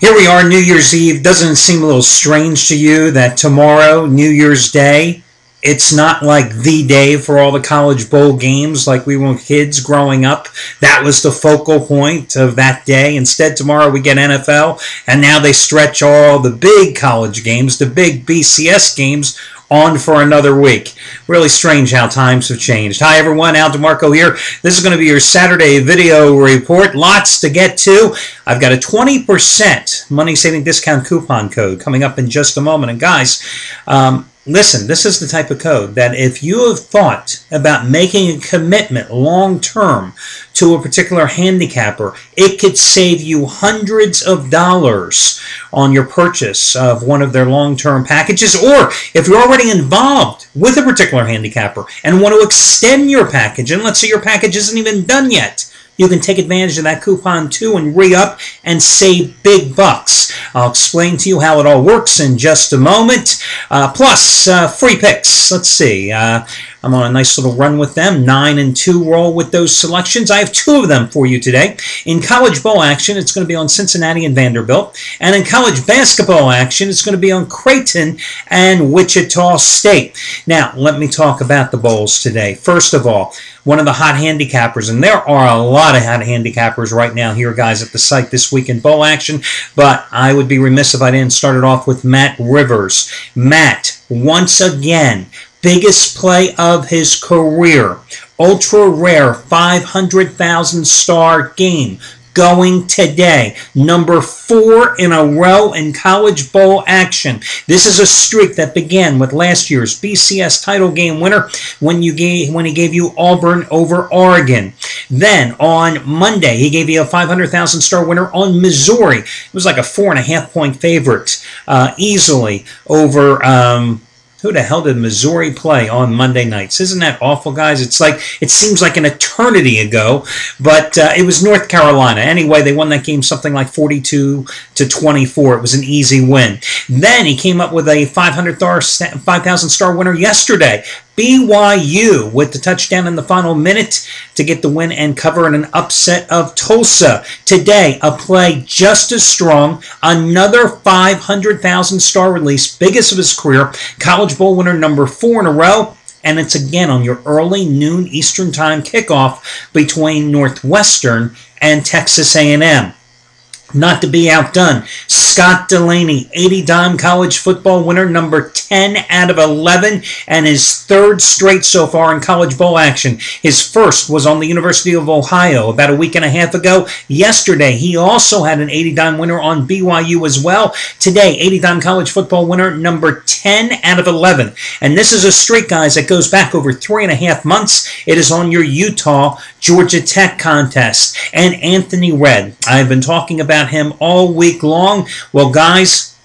Here we are, New Year's Eve. Doesn't it seem a little strange to you that tomorrow, New Year's Day, it's not like the day for all the college bowl games like we were kids growing up? That was the focal point of that day. Instead, tomorrow we get NFL, and now they stretch all the big college games, the big BCS games, on for another week. Really strange how times have changed. Hi everyone, Al DeMarco here. This is going to be your Saturday video report. Lots to get to. I've got a 20% money saving discount coupon code coming up in just a moment. And guys, listen, this is the type of code that if you have thought about making a commitment long term to a particular handicapper, it could save you hundreds of dollars on your purchase of one of their long-term packages. Or if you're already involved with a particular handicapper and want to extend your package, and let's say your package isn't even done yet, you can take advantage of that coupon too and re-up and save big bucks. I'll explain to you how it all works in just a moment. Plus, free picks. Let's see. I'm on a nice little run with them. 9-2 roll with those selections. I have two of them for you today. In college bowl action, it's going to be on Cincinnati and Vanderbilt. And in college basketball action, it's going to be on Creighton and Wichita State. Now, let me talk about the bowls today. First of all, one of the hot handicappers, and there are a lot of hot handicappers right now here, guys, at the site this week in bowl action, but I would be remiss if I didn't start it off with Matt Rivers. Matt, once again, biggest play of his career. Ultra rare 500,000 star game going today. Number 4 in a row in college bowl action. This is a streak that began with last year's BCS title game winner when he gave you Auburn over Oregon. Then on Monday, he gave you a 500,000 star winner on Missouri. It was like a 4.5 point favorite easily over who the hell did Missouri play on Monday nights? Isn't that awful, guys? It seems like an eternity ago, but it was North Carolina. Anyway, they won that game something like 42-24. It was an easy win. Then he came up with a 5,000 star winner yesterday. BYU with the touchdown in the final minute to get the win and cover in an upset of Tulsa. Today, a play just as strong, another 500,000 star release, biggest of his career, College Bowl winner number 4 in a row, and it's again on your early noon Eastern Time kickoff between Northwestern and Texas A&M. Not to be outdone, Scott Delaney, 80-dime college football winner, number 10 out of 11, and his third straight so far in college bowl action. His first was on the University of Ohio about a week and a half ago. Yesterday, he also had an 80-dime winner on BYU as well. Today, 80-dime college football winner, number 10 out of 11. And this is a streak, guys, that goes back over 3.5 months. It is on your Utah-Georgia Tech contest. And Anthony Redd, I've been talking about him all week long. Well, guys,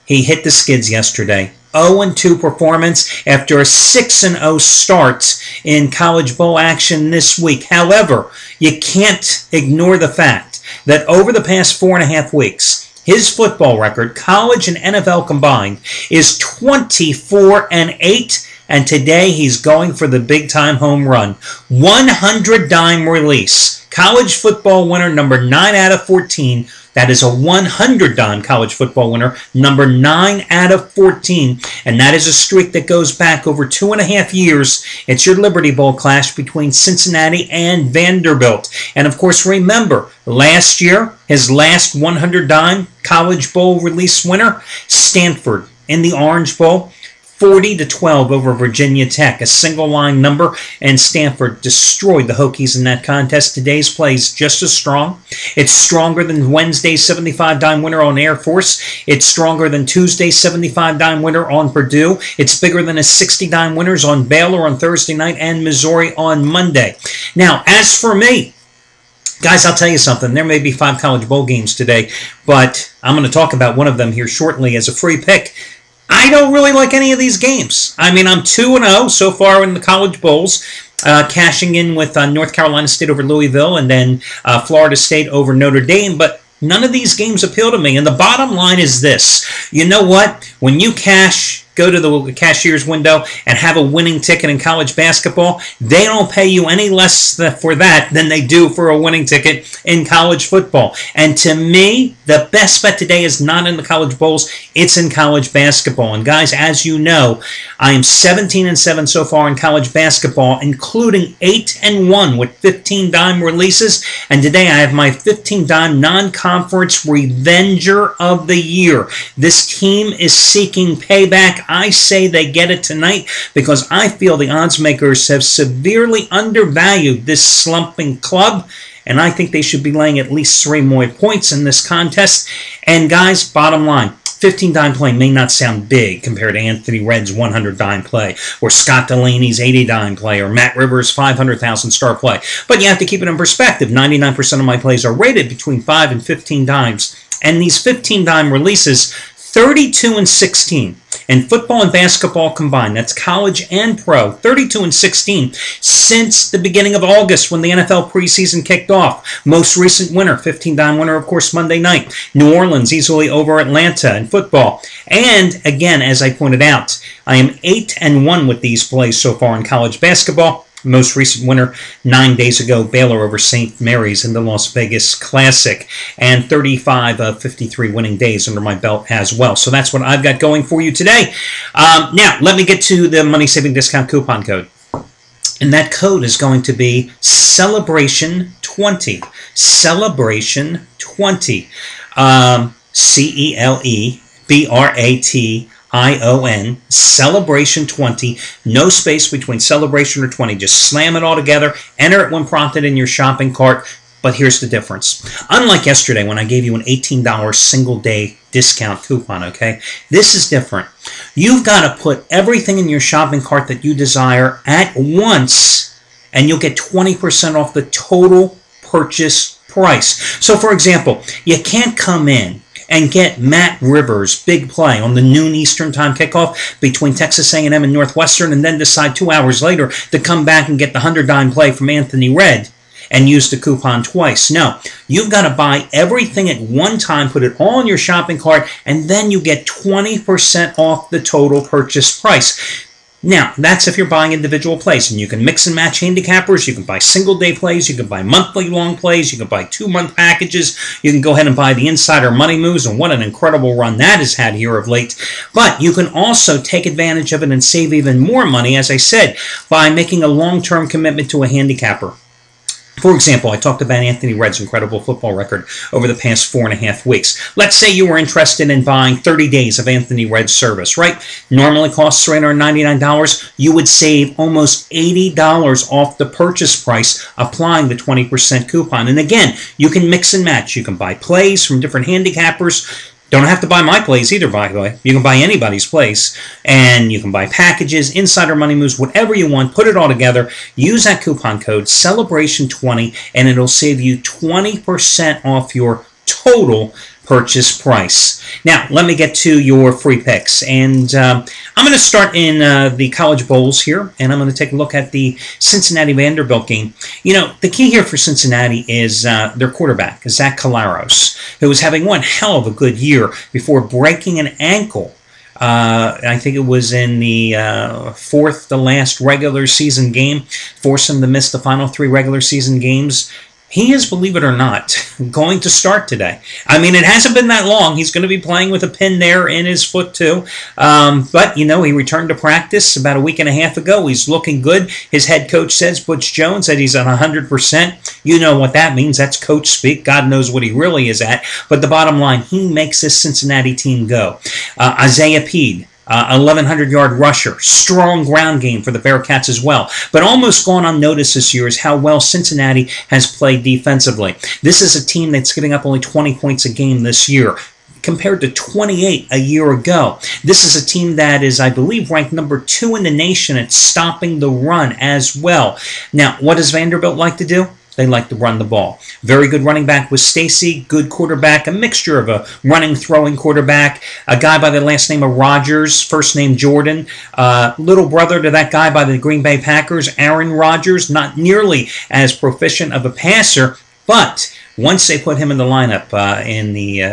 he hit the skids yesterday. 0-2 performance after a 6-0 start in college bowl action this week. However, you can't ignore the fact that over the past 4.5 weeks, his football record, college and NFL combined, is 24-8. And today he's going for the big-time home run. 100-dime release. College football winner number 9 out of 14. That is a 100-dime college football winner, number 9 out of 14. And that is a streak that goes back over 2.5 years. It's your Liberty Bowl clash between Cincinnati and Vanderbilt. And of course, remember, last year, his last 100-dime college bowl release winner, Stanford in the Orange Bowl. 40-12 over Virginia Tech, a single-line number, and Stanford destroyed the Hokies in that contest. Today's play is just as strong. It's stronger than Wednesday's 75-dime winner on Air Force. It's stronger than Tuesday's 75-dime winner on Purdue. It's bigger than a 60-dime winners on Baylor on Thursday night and Missouri on Monday. Now, as for me, guys, I'll tell you something. There may be 5 college bowl games today, but I'm going to talk about one of them here shortly as a free pick. I don't really like any of these games. I mean, I'm 2-0 so far in the college bowls, cashing in with North Carolina State over Louisville and then Florida State over Notre Dame, but none of these games appeal to me. And the bottom line is this. You know what? When you cash go to the cashier's window and have a winning ticket in college basketball, they don't pay you any less for that than they do for a winning ticket in college football. And to me, the best bet today is not in the college bowls, it's in college basketball. And guys, as you know, I am 17-7 so far in college basketball, including 8-1 with 15 dime releases. And today I have my 15 dime non-conference Revenger of the Year. This team is seeking payback. I say they get it tonight because I feel the odds makers have severely undervalued this slumping club, and I think they should be laying at least 3 more points in this contest. And guys, bottom line, 15 dime play may not sound big compared to Anthony Redd's 100 dime play, or Scott Delaney's 80 dime play, or Matt Rivers' 500,000 star play. But you have to keep it in perspective. 99% of my plays are rated between 5 and 15 dimes. And these 15 dime releases, 32-16 in football and basketball combined. That's college and pro. 32-16 since the beginning of August when the NFL preseason kicked off. Most recent winner, 15 dime winner, of course, Monday night. New Orleans easily over Atlanta in football. And again, as I pointed out, I am 8-1 with these plays so far in college basketball. Most recent winner 9 days ago, Baylor over St. Mary's in the Las Vegas Classic, and 35 of 53 winning days under my belt as well. So that's what I've got going for you today. Now, let me get to the money-saving discount coupon code. And that code is going to be Celebration20. Celebration20. CELEBRATION, Celebration 20, no space between Celebration or 20. Just slam it all together, enter it when prompted in your shopping cart. But here's the difference. Unlike yesterday when I gave you an $18 single day discount coupon, okay? This is different. You've got to put everything in your shopping cart that you desire at once, and you'll get 20% off the total purchase price. So for example, you can't come in and get Matt Rivers' big play on the noon Eastern time kickoff between Texas A&M and Northwestern, and then decide 2 hours later to come back and get the 100 dime play from Anthony Redd and use the coupon twice. No, you've got to buy everything at one time, put it all in your shopping cart, and then you get 20% off the total purchase price. Now, that's if you're buying individual plays, and you can mix and match handicappers, you can buy single-day plays, you can buy monthly-long plays, you can buy 2-month packages, you can go ahead and buy the Insider Money Moves, and what an incredible run that has had here of late. But you can also take advantage of it and save even more money, as I said, by making a long-term commitment to a handicapper. For example, I talked about Anthony Redd's incredible football record over the past 4.5 weeks. Let's say you were interested in buying 30 days of Anthony Redd's service, right? Normally costs $399. You would save almost $80 off the purchase price applying the 20% coupon. And again, you can mix and match. You can buy plays from different handicappers. Don't have to buy my plays either, by the way. You can buy anybody's plays. And you can buy packages, Insider Money Moves, whatever you want. Put it all together. Use that coupon code, Celebration20, and it'll save you 20% off your total purchase price. Now, let me get to your free picks. And I'm going to start in the college bowls here, and I'm going to take a look at the Cincinnati-Vanderbilt game. You know, the key here for Cincinnati is their quarterback, Zach Collaros, who was having one hell of a good year before breaking an ankle. I think it was in the fourth to last regular season game, forced him to miss the final 3 regular season games. He is, believe it or not, going to start today. I mean, it hasn't been that long. He's going to be playing with a pin there in his foot, too. But, you know, he returned to practice about a week and a half ago. He's looking good. His head coach says, Butch Jones, that he's at 100%. You know what that means. That's coach speak. God knows what he really is at. But the bottom line, he makes this Cincinnati team go. Isaiah Peed, 1,100-yard rusher. Strong ground game for the Bearcats as well. But almost gone unnoticed this year is how well Cincinnati has played defensively. This is a team that's giving up only 20 points a game this year, compared to 28 a year ago. This is a team that is, I believe, ranked number 2 in the nation at stopping the run as well. Now, what does Vanderbilt like to do? They like to run the ball. Very good running back with Stacy, good quarterback, a mixture of a running, throwing quarterback, a guy by the last name of Rodgers, first name Jordan, little brother to that guy by the Green Bay Packers, Aaron Rodgers, not nearly as proficient of a passer, but Once they put him in the lineup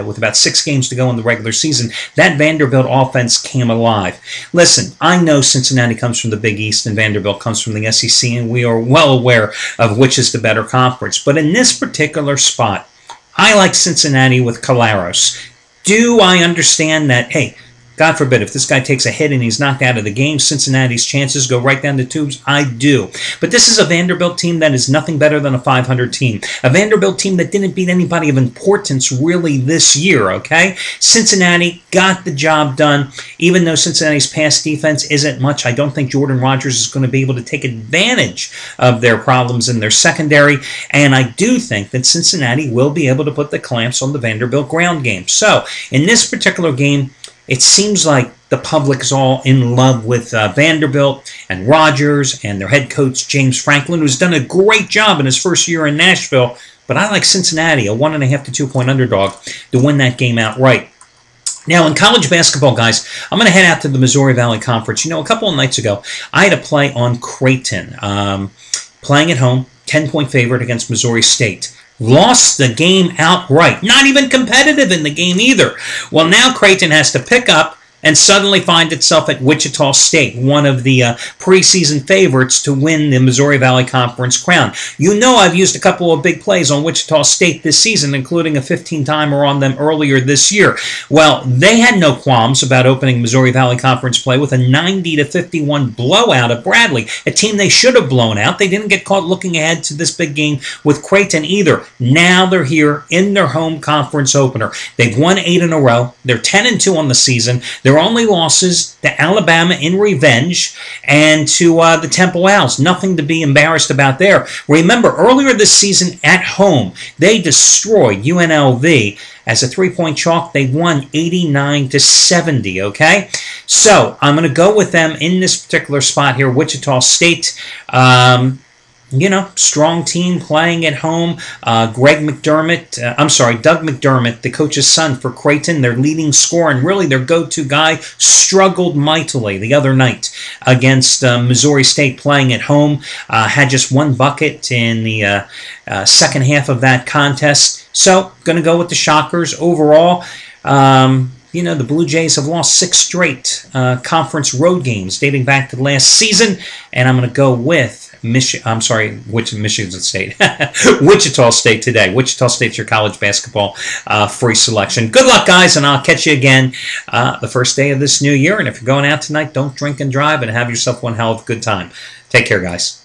with about 6 games to go in the regular season, that Vanderbilt offense came alive. Listen, I know Cincinnati comes from the Big East and Vanderbilt comes from the SEC, and we are well aware of which is the better conference. But in this particular spot, I like Cincinnati with Collaros. Do I understand that, hey, God forbid, if this guy takes a hit and he's knocked out of the game, Cincinnati's chances go right down the tubes? I do. But this is a Vanderbilt team that is nothing better than a 500 team. A Vanderbilt team that didn't beat anybody of importance really this year, okay? Cincinnati got the job done. Even though Cincinnati's pass defense isn't much, I don't think Jordan Rodgers is going to be able to take advantage of their problems in their secondary. And I do think that Cincinnati will be able to put the clamps on the Vanderbilt ground game. So, in this particular game, it seems like the public is all in love with Vanderbilt and Rodgers and their head coach, James Franklin, who's done a great job in his first year in Nashville. But I like Cincinnati, a 1.5 to 2 point underdog, to win that game outright. Now, in college basketball, guys, I'm going to head out to the Missouri Valley Conference. You know, a couple of nights ago, I had a play on Creighton, playing at home, 10-point favorite against Missouri State. Lost the game outright. Not even competitive in the game either. Well, now Creighton has to pick up and suddenly find itself at Wichita State, one of the preseason favorites to win the Missouri Valley Conference crown. You know I've used a couple of big plays on Wichita State this season, including a 15-timer on them earlier this year. Well, they had no qualms about opening Missouri Valley Conference play with a 90-51 blowout of Bradley, a team they should have blown out. They didn't get caught looking ahead to this big game with Creighton either. Now they're here in their home conference opener. They've won 8 in a row. They're 10-2 on the season. Their only losses to Alabama in revenge and to the Temple Owls. Nothing to be embarrassed about there. Remember, earlier this season at home, they destroyed UNLV. As a 3-point chalk, they won 89-70, okay? So, I'm going to go with them in this particular spot here, Wichita State. You know, strong team playing at home. Doug McDermott, the coach's son for Creighton, their leading scorer and really their go-to guy, struggled mightily the other night against Missouri State playing at home. Had just 1 bucket in the second half of that contest. So, going to go with the Shockers overall. You know, the Blue Jays have lost 6 straight conference road games dating back to last season, and I'm going to go with Michigan State. Wichita State today. Wichita State's your college basketball free selection. Good luck, guys, and I'll catch you again the first day of this new year. And if you're going out tonight, don't drink and drive and have yourself one hell of a good time. Take care, guys.